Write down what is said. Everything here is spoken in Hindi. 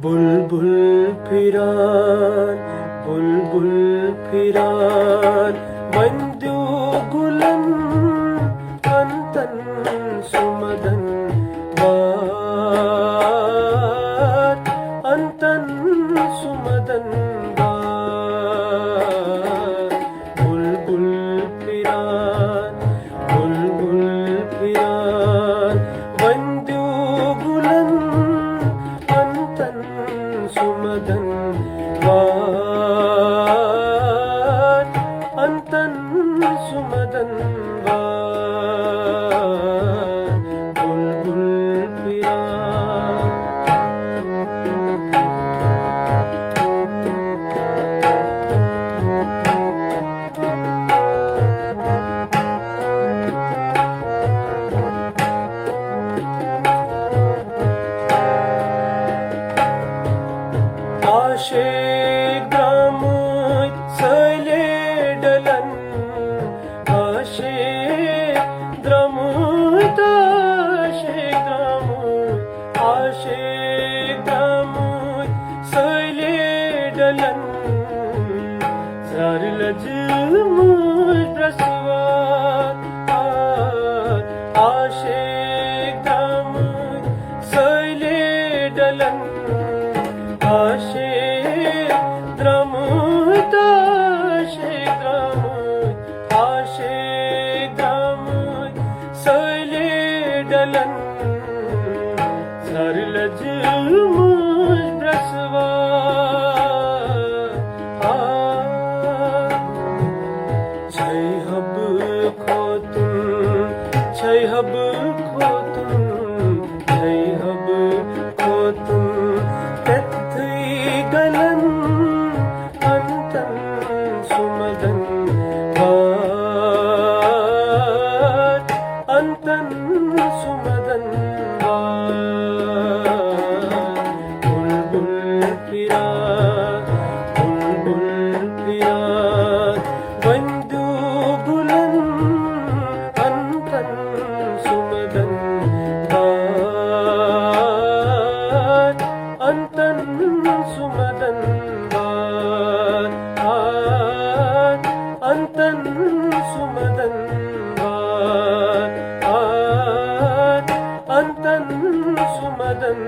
बुलबुल फिरान बुलबुल फिरान वंदु गुलन कंतन सुमदन बात अंतन सुमदन बात बुलबुल फिरान वंदु गुलन अंतन सुमदन बात अंतन सुमदन बात बुलबुल फिरान आशिक दामुय सैले डलन आशिक दामुय सैले डलन सारलज मुझ प्रसवात आशिक दामुय सैले डलन आशिक द्रमुत सैले डलन सरलज मुझ प्रसवा छै हब खोतुन कथई गलन अंतन सुमदन बात अंतन सुमदन बात बुलबुल फिरान वंदु गुलन अंतन सुमदन बात अंतन सुमदन बात अंतन सुमदन बात अंतन सुमदन